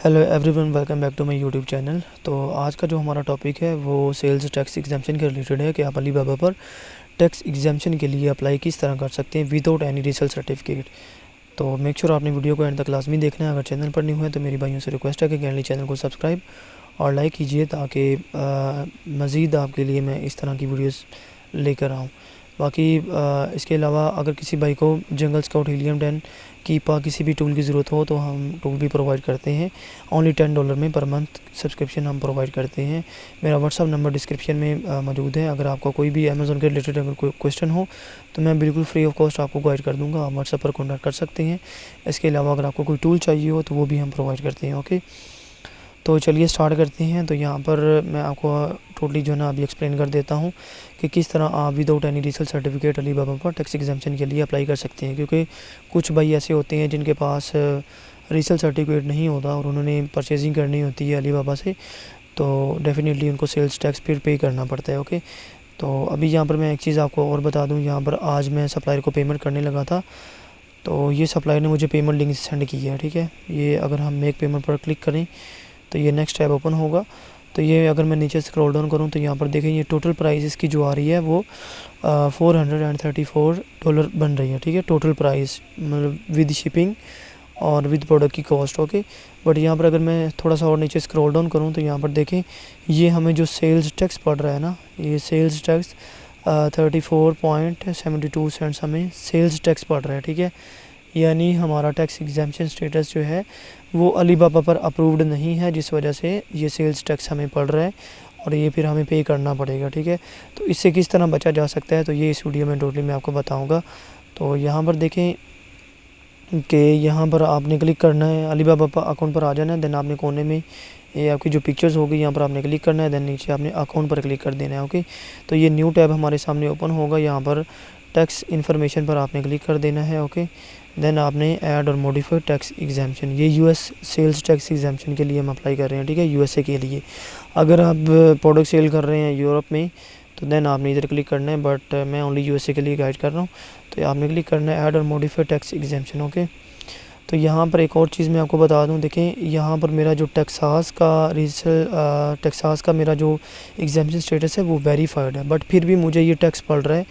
Hello everyone, welcome back to my YouTube channel. तो आज का जो हमारा टॉपिक है वो सेल्स टैक्स एग्जाम्पशन के रिलेटेड है कि आप अलीबाबा पर टैक्स एग्जाम्पशन के लिए अप्लाई किस तरह कर सकते हैं विदाउट एनी रीसेल सर्टिफिकेट। तो मेक श्योर आपने वीडियो को एंड तक लाजमी देखना है। अगर चैनल पर नहीं हुआ तो मेरी भाइयों से रिक्वेस्ट है कि काइंडली चैनल को सब्सक्राइब और लाइक कीजिए ताकि मज़ीद आपके लिए मैं इस तरह की वीडियोस लेकर आऊँ। बाकी इसके अलावा अगर किसी भाई को जंगल स्काउट, हीलियम 10, कीपा किसी भी टूल की ज़रूरत हो तो हम टूल भी प्रोवाइड करते हैं। ओनली $10 में पर मंथ सब्सक्रिप्शन हम प्रोवाइड करते हैं। मेरा व्हाट्सअप नंबर डिस्क्रिप्शन में मौजूद है। अगर आपका कोई भी अमेज़ॉन के रिलेटेड अगर कोई क्वेश्चन हो तो मैं बिल्कुल फ्री ऑफ कॉस्ट आपको गाइड कर दूँगा। आप व्हाट्सअप पर कॉन्टैक्ट कर सकते हैं। इसके अलावा अगर आपको कोई टूल चाहिए हो तो वो भी हम प्रोवाइड करते हैं। ओके, तो चलिए स्टार्ट करते हैं। तो यहाँ पर मैं आपको टोटली जो है ना अभी एक्सप्लेन कर देता हूँ कि किस तरह आप without any resale certificate Alibaba पर टैक्स एग्जाम्पशन के लिए अप्लाई कर सकते हैं। क्योंकि कुछ भाई ऐसे होते हैं जिनके पास रीसेल सर्टिफिकेट नहीं होता और उन्होंने परचेजिंग करनी होती है अलीबाबा से, तो डेफिनेटली उनको सेल्स टैक्स फिर पे करना पड़ता है। ओके, तो अभी यहाँ पर मैं एक चीज़ आपको और बता दूँ। यहाँ पर आज मैं सप्लायर को पेमेंट करने लगा था, तो ये सप्लायर ने मुझे पेमेंट लिंक सेंड की है। ठीक है, ये अगर हम मेक पेमेंट पर क्लिक करें तो ये नेक्स्ट टैब ओपन होगा। तो ये अगर मैं नीचे स्क्रॉल डाउन करूँ तो यहाँ पर देखें ये टोटल प्राइस इसकी जो आ रही है वो $434 बन रही है। ठीक है, टोटल प्राइस मतलब विद शिपिंग और विद प्रोडक्ट की कॉस्ट। ओके, बट यहाँ पर अगर मैं थोड़ा सा और नीचे स्क्रॉल डाउन करूँ तो यहाँ पर देखें ये हमें जो सेल्स टैक्स पड़ रहा है ना, ये सेल्स टैक्स 34.72 सेंट्स हमें सेल्स टैक्स पड़ रहा है। ठीक है, यानी हमारा टैक्स एग्जाम्पशन स्टेटस जो है वो अलीबाबा पर अप्रूव्ड नहीं है, जिस वजह से ये सेल्स टैक्स हमें पड़ रहा है और ये फिर हमें पे करना पड़ेगा। ठीक है, तो इससे किस तरह बचा जा सकता है तो ये इस वीडियो में टोटली मैं आपको बताऊंगा। तो यहाँ पर देखें कि यहाँ पर आपने क्लिक करना है, अलीबाबा अकाउंट पर आ जाना है। देन आपने कोने में ये आपकी जो पिक्चर्स होगी यहाँ पर आपने क्लिक करना है। देन नीचे आपने अकाउंट पर क्लिक कर देना है। ओके, तो ये न्यू टैब हमारे सामने ओपन होगा। यहाँ पर टैक्स इन्फॉर्मेशन पर आपने क्लिक कर देना है। ओके, देन आपने ऐड और मॉडिफाई टैक्स एग्जाम्पशन, ये यूएस सेल्स टैक्स एग्जाम्पशन के लिए हम अप्लाई कर रहे हैं। ठीक है, यूएसए के लिए। अगर आप प्रोडक्ट सेल कर रहे हैं यूरोप में तो देन आपने इधर क्लिक करना है, बट मैं ओनली यूएसए के लिए गाइड कर रहा हूँ। तो आपने क्लिक करना है ऐड और मॉडिफाई टैक्स एग्जाम्पशन। ओके, तो यहाँ पर एक और चीज़ मैं आपको बता दूँ। देखें यहाँ पर मेरा जो टेक्सास का मेरा जो एग्जाम्पशन स्टेटस है वो वेरीफाइड है, बट फिर भी मुझे ये टैक्स पड़ रहा है।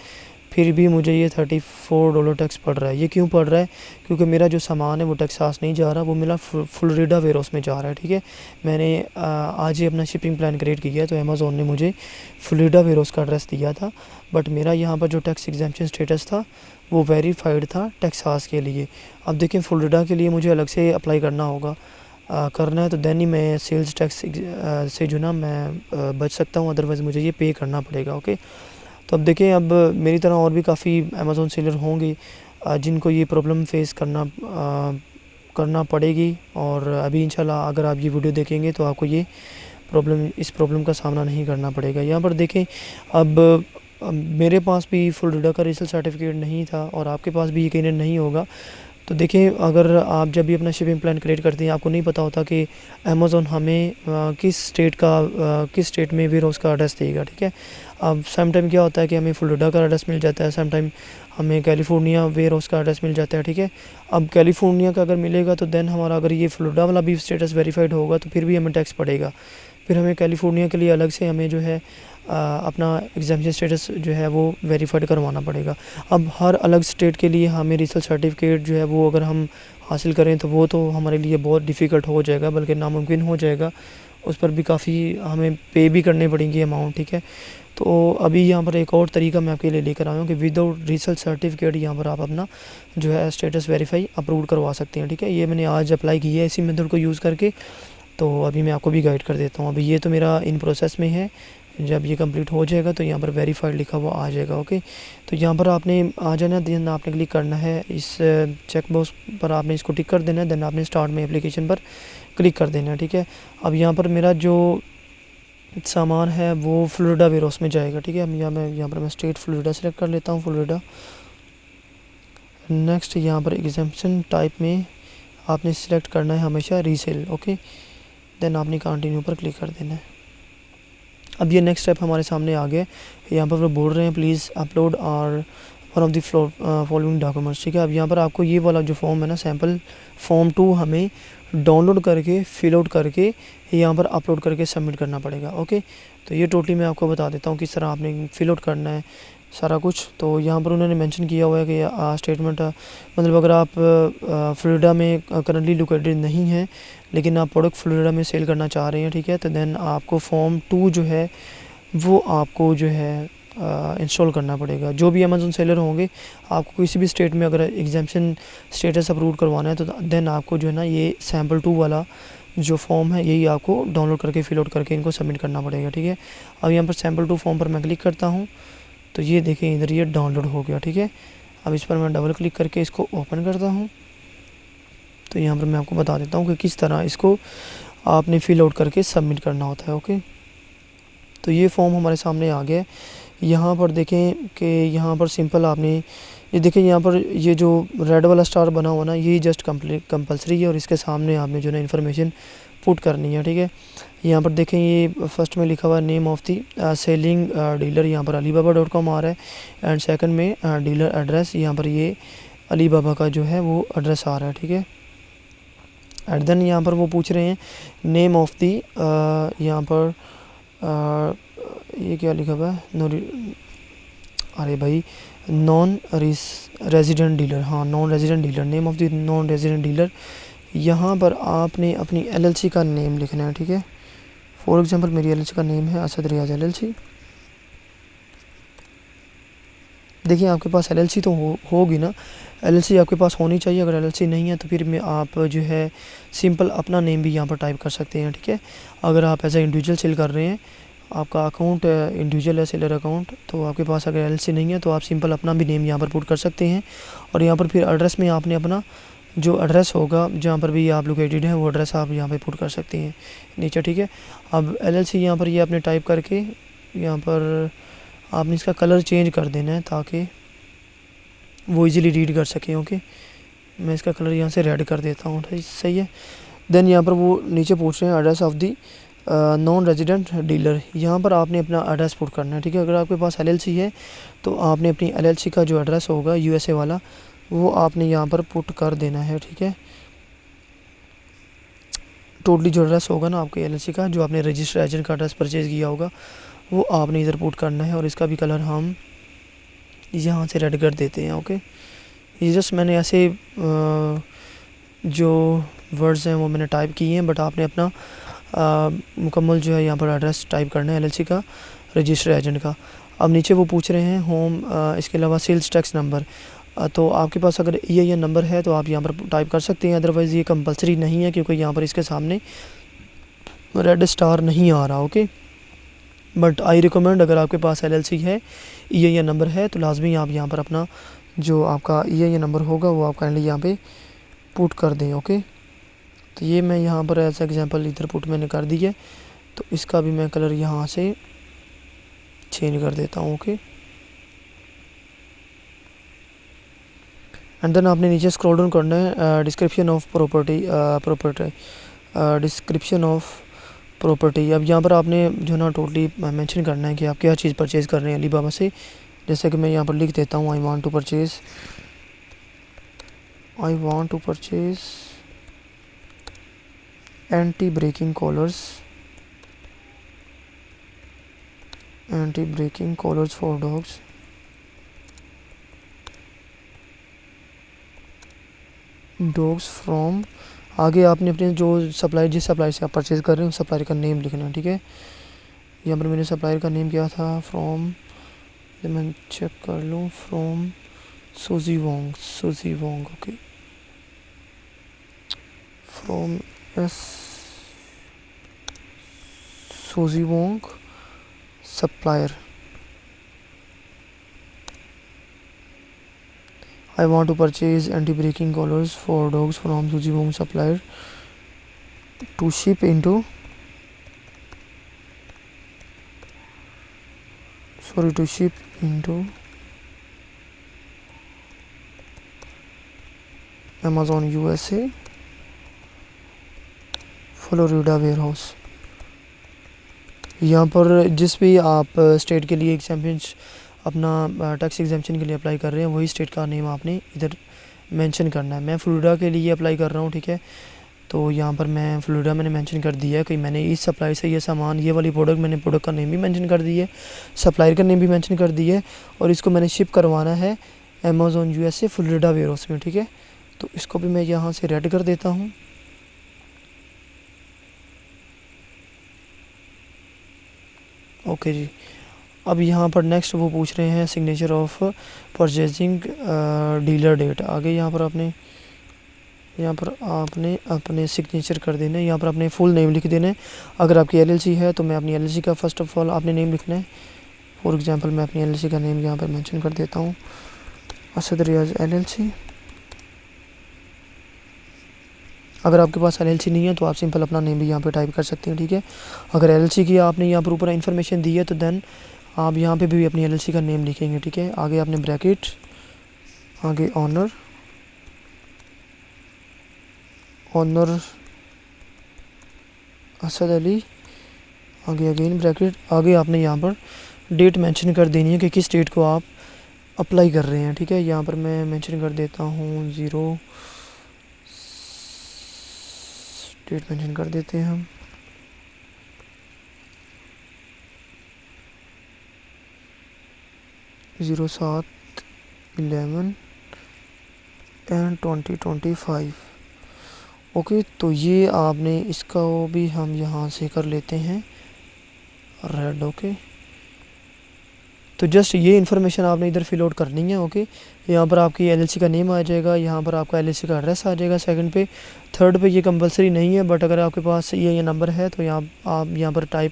फिर भी मुझे ये $34 टैक्स पड़ रहा है। ये क्यों पड़ रहा है? क्योंकि मेरा जो सामान है वो टेक्सास नहीं जा रहा, वो मेरा फ्लोरिडा वेयरहाउस में जा रहा है। ठीक है, मैंने आज ही अपना शिपिंग प्लान क्रिएट किया है, तो अमेज़ॉन ने मुझे फ्लोरिडा वेयरहाउस का एड्रेस दिया था, बट मेरा यहाँ पर जो टैक्स एग्जाम्पशन स्टेटस था वो वेरीफाइड था टेक्सास के लिए। अब देखें फ्लोरिडा के लिए मुझे अलग से अप्लाई करना होगा, करना है तो देन ही मैं सेल्स टैक्स से जो ना मैं बच सकता हूँ, अदरवाइज़ मुझे ये पे करना पड़ेगा। ओके, तो अब देखें, अब मेरी तरह और भी काफ़ी अमेज़ॉन सेलर होंगे जिनको ये प्रॉब्लम फेस करना पड़ेगी। और अभी इंशाल्लाह अगर आप ये वीडियो देखेंगे तो आपको ये इस प्रॉब्लम का सामना नहीं करना पड़ेगा। यहाँ पर देखें, अब मेरे पास भी फ्लोरिडा का रीसेल सर्टिफिकेट नहीं था और आपके पास भी यकीनन नहीं होगा। तो देखें, अगर आप जब भी अपना शिपिंग प्लान क्रिएट करते हैं आपको नहीं पता होता कि अमेज़ॉन हमें किस स्टेट में वेयरहाउस का एड्रेस देगा। ठीक है, अब सम टाइम क्या होता है कि हमें फ्लोरिडा का एड्रेस मिल जाता है, सम टाइम हमें कैलिफोर्निया वेयरहाउस का एड्रेस मिल जाता है। ठीक है, अब कैलिफोर्निया का अगर मिलेगा तो देन हमारा अगर ये फ्लोरिडा वाला भी स्टेटस वेरीफाइड होगा तो फिर भी हमें टैक्स पड़ेगा। फिर हमें कैलिफोर्निया के लिए अलग से हमें जो है अपना एग्जाम्पशन स्टेटस जो है वो वेरीफाइड करवाना पड़ेगा। अब हर अलग स्टेट के लिए हमें रीसेल सर्टिफिकेट जो है वो अगर हम हासिल करें तो वो तो हमारे लिए बहुत डिफ़िकल्ट हो जाएगा, बल्कि नामुमकिन हो जाएगा। उस पर भी काफ़ी हमें पे भी करने पड़ेंगे अमाउंट। ठीक है, तो अभी यहाँ पर एक और तरीका मैं आपके लिए लेकर आया हूँ कि विदाउट रीसेल सर्टिफिकेट यहाँ पर आप अपना जो है स्टेटस वेरीफाई अप्रूव करवा सकते हैं। ठीक है, ये मैंने आज अप्लाई किया है इसी मेथड को यूज़ करके, तो अभी मैं आपको भी गाइड कर देता हूँ। अभी ये तो मेरा इन प्रोसेस में है, जब ये कंप्लीट हो जाएगा तो यहाँ पर वेरीफाइड लिखा हुआ आ जाएगा। ओके, तो यहाँ पर आपने आ जाना, देन आपने क्लिक करना है इस चेक बॉक्स पर, आपने इसको टिक कर देना है। देन आपने स्टार्ट में एप्लीकेशन पर क्लिक कर देना है। ठीक है, अब यहाँ पर मेरा जो सामान है वो फ्लोरिडा वेयरहाउस में जाएगा। ठीक है, अब यहाँ पर मैं स्टेट फ्लोरिडा सेलेक्ट कर लेता हूँ, फ्लोरिडा। नेक्स्ट यहाँ पर एग्जाम्पशन टाइप में आपने सेलेक्ट करना है हमेशा रीसेल। ओके, देन आपने कंटिन्यू पर क्लिक कर देना है। अब ये नेक्स्ट स्टेप हमारे सामने आ गए। यहाँ पर वो बोल रहे हैं प्लीज़ अपलोड और one of the following documents. ठीक है, अब यहाँ पर आपको ये वाला जो फॉर्म है ना, सैम्पल फॉर्म 2 हमें डाउनलोड करके फिल आउट करके यहाँ पर अपलोड करके सबमिट करना पड़ेगा। ओके, तो ये टोटली मैं आपको बता देता हूँ किस तरह आपने फिल आउट करना है सारा कुछ। तो यहाँ पर उन्होंने मेंशन किया हुआ है कि स्टेटमेंट मतलब अगर आप फ्लोरिडा में करंटली लोकेटेड नहीं है लेकिन आप प्रोडक्ट फ्लोरिडा में सेल करना चाह रहे हैं, ठीक है, तो देन आपको फॉर्म 2 जो है वो आपको जो है इंस्टॉल करना पड़ेगा। जो भी अमेज़न सेलर होंगे, आपको किसी भी स्टेट में अगर एग्जाम्पशन स्टेटस अप्रूव करवाना है तो देन आपको जो है ना ये सैम्पल 2 वाला जो फॉर्म है यही आपको डाउनलोड करके फिल आउट करके इनको सबमिट करना पड़ेगा, ठीक है। अब यहाँ पर सैम्पल 2 फॉर्म पर मैं क्लिक करता हूँ तो ये देखें इधर ये डाउनलोड हो गया, ठीक है। अब इस पर मैं डबल क्लिक करके इसको ओपन करता हूँ। तो यहाँ पर मैं आपको बता देता हूँ कि किस तरह इसको आपने फिल आउट करके सबमिट करना होता है। ओके, तो ये फॉर्म हमारे सामने आ गया। यहाँ पर देखें कि यहाँ पर सिंपल आपने ये देखें यहाँ पर ये जो रेड वाला स्टार बना हुआ ना ये जस्ट कंपलसरी है और इसके सामने आपने जो ना इन्फॉर्मेशन पुट करनी है, ठीक है। यहाँ पर देखें ये फर्स्ट में लिखा हुआ है name of the selling dealer, यहाँ पर alibaba.com आ रहा है एंड सेकंड में डीलर एड्रेस, यहाँ पर ये अलीबाबा का जो है वो एड्रेस आ रहा है, ठीक है। एंड देन यहाँ पर वो पूछ रहे हैं नेम ऑफ़ दी यहाँ पर ये क्या लिखा हुआ है अरे भाई नॉन रेजिडेंट डीलर, हाँ non resident dealer, name of the non resident dealer. यहाँ पर आपने अपनी एलएलसी का नेम लिखना है, ठीक है। फॉर एग्जांपल मेरी एलएलसी का नेम है असद रियाज एलएलसी। देखिए आपके पास एलएलसी तो होगी ना, एलएलसी आपके पास होनी चाहिए। अगर एलएलसी नहीं है तो फिर मैं आप जो है सिंपल अपना नेम भी यहाँ पर टाइप कर सकते हैं, ठीक है। अगर आप एज ए इंडिविजुअल सेल कर रहे हैं, आपका अकाउंट इंडिविजुअल है सेलर अकाउंट, तो आपके पास अगर एलएलसी नहीं है तो आप सिंपल अपना भी नेम यहाँ पर पुट कर सकते हैं। और यहाँ पर फिर एड्रेस में आपने अपना जो एड्रेस होगा जहाँ पर भी आप लोकेटेड हैं वो एड्रेस आप यहाँ पे पुट कर सकते हैं नीचे, ठीक है। अब एलएलसी यहाँ पर ये आपने टाइप करके यहाँ पर आपने इसका कलर चेंज कर देना है ताकि वो इजीली रीड कर सकें। ओके, मैं इसका कलर यहाँ से रेड कर देता हूँ, सही है। देन यहाँ पर वो नीचे पूछ रहे हैं address of the non resident dealer, यहाँ पर आपने अपना एड्रेस पुट करना है, ठीक है। अगर आपके पास एलएलसी है तो आपने अपनी एलएलसी का जो एड्रेस होगा यूएसए वाला वो आपने यहाँ पर पुट कर देना है, ठीक है। टोटली जो एड्रेस होगा ना आपके एलएलसी का, जो आपने रजिस्टर्ड एजेंट का एड्रेस परचेज़ किया होगा वो आपने इधर पुट करना है और इसका भी कलर हम यहाँ से रेड कर देते हैं। ओके, ये जस्ट मैंने ऐसे जो वर्ड्स हैं वो मैंने टाइप किए हैं, बट आपने अपना मुकम्मल जो है यहाँ पर एड्रेस टाइप करना है एलएलसी का, रजिस्टर्ड एजेंट का। अब नीचे वो पूछ रहे हैं होम, इसके अलावा सेल्स टैक्स नंबर। तो आपके पास अगर ये नंबर है तो आप यहाँ पर टाइप कर सकते हैं, अदरवाइज़ ये कंपलसरी नहीं है क्योंकि यहाँ पर इसके सामने रेड स्टार नहीं आ रहा। ओके, बट आई रिकमेंड अगर आपके पास एलएलसी है, ये नंबर है, तो लाजमी आप यहाँ पर अपना जो आपका ये नंबर होगा वो आप काइंडली यहाँ पे पुट कर दें। ओके, तो ये मैं यहाँ पर एज एग्जांपल इधर पुट मैंने कर दी है, तो इसका भी मैं कलर यहाँ से चेंज कर देता हूँ। ओके, एंड देन आपने नीचे स्क्रॉल डाउन करना है, description of description of property. अब यहाँ पर आपने जो ना टोटली मेंशन करना है कि आप क्या चीज़ परचेज़ कर रहे हैं अलीबाबा से। जैसे कि मैं यहाँ पर लिख देता हूँ I want to purchase anti barking collars for dogs from, आगे आपने अपने जो सप्लाई जिस सप्लाई से आप परचेज़ कर रहे हैं उस सप्लायर का नेम लिखना है, ठीक है। यहाँ पर मैंने सप्लायर का नेम क्या था, फ्रॉम, मैं चेक कर लूँ, फ्रॉम सूजी वोंग। ओके, फ्रॉम सूजी Wong supplier. I want to purchase anti-braking collars for dogs from Suzy Wong supplier to ship into Amazon USA Florida warehouse. यहाँ पर जिस भी आप स्टेट के लिए एग्जाम्पन अपना टैक्स एग्जाम्पशन के लिए अप्लाई कर रहे हैं वही स्टेट का नेम आपने इधर मेंशन करना है। मैं फ्लोरिडा के लिए अप्लाई कर रहा हूँ, ठीक है। तो यहाँ पर मैं फ्लोरिडा मैंने मेंशन कर दिया है कि मैंने इस सप्लाई से ये सामान, ये वाली प्रोडक्ट, मैंने प्रोडक्ट का नेम भी मेंशन कर दी है, सप्लायर का नेम भी मेंशन कर दिया है, और इसको मैंने शिप करवाना है अमेज़ॉन यूएसए फ्लोरिडा वेयरहाउस में, ठीक है। तो इसको भी मैं यहाँ से रेड कर देता हूँ। ओके जी। अब यहाँ पर नेक्स्ट वो पूछ रहे हैं signature of purchasing dealer date. आगे यहाँ पर आपने अपने सिग्नेचर कर देना है। यहाँ पर अपने फुल नेम लिख देना है। अगर आपकी एलएलसी है तो मैं अपनी एलएलसी का फर्स्ट ऑफ ऑल आपने नेम लिखना है। फॉर एग्जांपल मैं अपनी एलएलसी का नेम यहाँ पर मेंशन कर देता हूँ, असद रियाज एलएलसी। अगर आपके पास एलएलसी नहीं है तो आप सिंपल अपना नेम भी यहाँ पे टाइप कर सकते हैं, ठीक है। अगर एलएलसी की आपने यहाँ पर ऊपर इन्फॉर्मेशन दी है तो देन आप यहाँ पे भी अपनी एलएलसी का नेम लिखेंगे, ठीक है। आगे आपने ब्रैकेट, आगे ऑनर असद अली, आगे अगेन ब्रैकेट, आगे आपने यहाँ पर डेट मेंशन कर देनी है कि किस डेट को आप अप्लाई कर रहे हैं, ठीक है। यहाँ पर मैं मेंशन कर देता हूँ 0, डेट मेंशन कर देते हैं हम 07/11/2025। ओके, तो ये आपने इसका वो भी हम यहाँ से कर लेते हैं रेड। ओके, तो जस्ट ये इन्फॉर्मेशन आपने इधर फिल आउट करनी है। ओके, यहाँ पर आपकी एलएलसी का नेम आ जाएगा, यहाँ पर आपका एलएलसी का एड्रेस आ जाएगा सेकंड पे। थर्ड पे ये कंपलसरी नहीं है, बट अगर आपके पास ये नंबर है तो आप यहाँ पर टाइप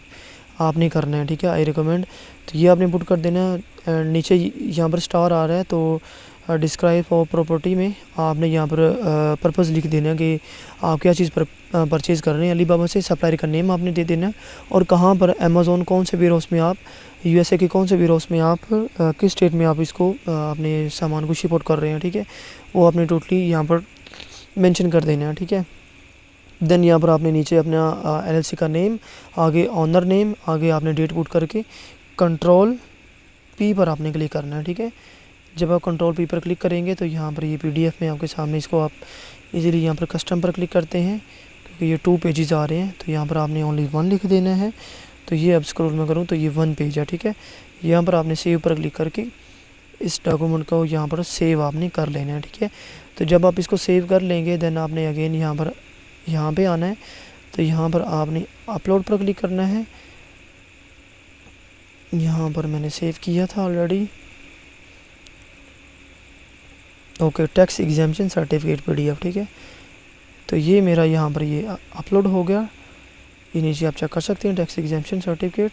आपने करना है, ठीक है। आई रिकमेंड, तो ये आपने पुट कर देना। नीचे यहाँ पर स्टार आ रहा है तो डिस्क्राइब और प्रॉपर्टी में आपने यहाँ पर पर्पस लिख देना कि आप क्या चीज़ पर परचेज़ कर रहे हैं अलीबाबा से। सप्लायर का नेम आपने दे देना, और कहाँ पर अमेज़ॉन कौन से वेयरहाउस में आप, यूएसए के कौन से वेयरहाउस में आप किस स्टेट में आप इसको अपने सामान को शिप आउट कर रहे हैं, ठीक है। वो आपने टोटली यहाँ पर मेंशन कर देना है, ठीक है। देन यहाँ पर आपने नीचे अपना एलएलसी का नेम, आगे ऑनर नेम, आगे आपने डेट पुट करके कंट्रोल पी पर आपने क्लिक करना है, ठीक है। जब आप कंट्रोल पी पर क्लिक करेंगे तो यहाँ पर ये पीडीएफ में आपके सामने इसको आप इजीली यहाँ पर कस्टम पर क्लिक करते हैं, क्योंकि ये 2 पेजेस आ रहे हैं, तो यहाँ पर आपने ओनली 1 लिख देना है। तो ये अब स्क्रॉल में करूँ तो ये 1 पेज है, ठीक है। यहाँ पर आपने सेव पर क्लिक करके इस डॉक्यूमेंट को यहाँ पर सेव आपने कर लेना है, ठीक है। तो जब आप इसको सेव कर लेंगे देन आपने अगेन यहाँ पे आना है, तो यहाँ पर आपने अपलोड पर क्लिक करना है। यहाँ पर मैंने सेव किया था already. Okay, tax exemption certificate PDF, ठीक है। तो ये मेरा यहाँ पर ये अपलोड हो गया, ये नीचे आप चेक कर सकते हैं टैक्स एग्जाम्पशन सर्टिफिकेट।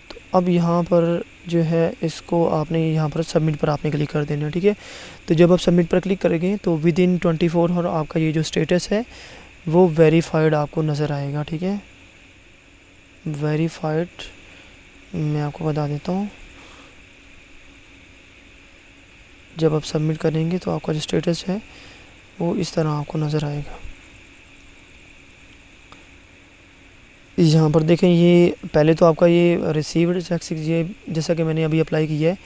तो अब यहाँ पर जो है इसको आपने यहाँ पर सबमिट पर आपने क्लिक कर देना है, ठीक है। तो जब आप सबमिट पर क्लिक करेंगे तो विद इन 24 और आपका ये जो स्टेटस है वो वेरीफाइड आपको नज़र आएगा, ठीक है। वेरीफाइड मैं आपको बता देता हूँ, जब आप सबमिट करेंगे तो आपका जो स्टेटस है वो इस तरह आपको नज़र आएगा। यहाँ पर देखें, ये पहले तो आपका ये रिसीव्ड टैक्स, ये जैसा कि मैंने अभी अप्लाई किया है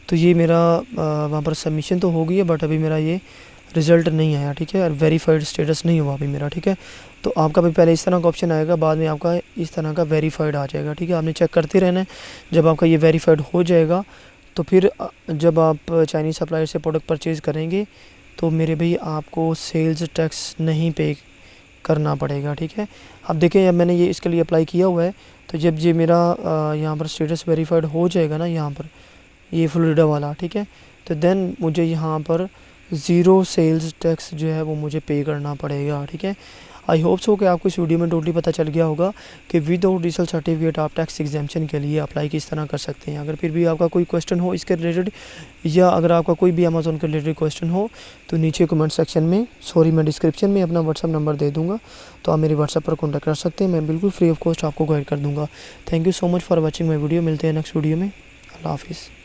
तो ये मेरा वहाँ पर सबमिशन तो हो गई है, बट अभी मेरा ये रिज़ल्ट नहीं आया, ठीक है। और वेरीफाइड स्टेटस नहीं हुआ अभी मेरा, ठीक है। तो आपका भी पहले इस तरह का ऑप्शन आएगा, बाद में आपका इस तरह का वेरीफाइड आ जाएगा, ठीक है। आपने चेक करते रहना है। जब आपका ये वेरीफाइड हो जाएगा तो फिर जब आप चाइनीज़ सप्लायर से प्रोडक्ट परचेज़ करेंगे तो मेरे भाई आपको सेल्स टैक्स नहीं पे करना पड़ेगा, ठीक है। अब देखें, अब मैंने ये इसके लिए अप्लाई किया हुआ है, तो जब ये मेरा यहाँ पर स्टेटस वेरीफाइड हो जाएगा ना, यहाँ पर ये फ्लोरिडा वाला, ठीक है, तो देन मुझे यहाँ पर 0 सेल्स टैक्स जो है वो मुझे पे करना पड़ेगा, ठीक है। आई होप सो कि आपको इस वीडियो में टोटली पता चल गया होगा कि विदाउट डिजिटल सर्टिफिकेट आप टैक्स एग्जाम्पशन के लिए अप्लाई किस तरह कर सकते हैं। अगर फिर भी आपका कोई क्वेश्चन हो इसके रिलेटेड, या अगर आपका कोई भी अमेज़ॉन के रिलेटेड क्वेश्चन हो तो नीचे कमेंट सेक्शन में, मैं डिस्क्रिप्शन में अपना व्हाट्सअप नंबर दे दूँगा, तो आप मेरे व्हाट्सअप पर कॉन्टैक्ट कर सकते हैं। मैं बिल्कुल फ्री ऑफ कॉस्ट आपको गाइड कर दूँगा। Thank you so much for watching my video. मिलते हैं नेक्स्ट वीडियो में। अल्लाह हाफिज़।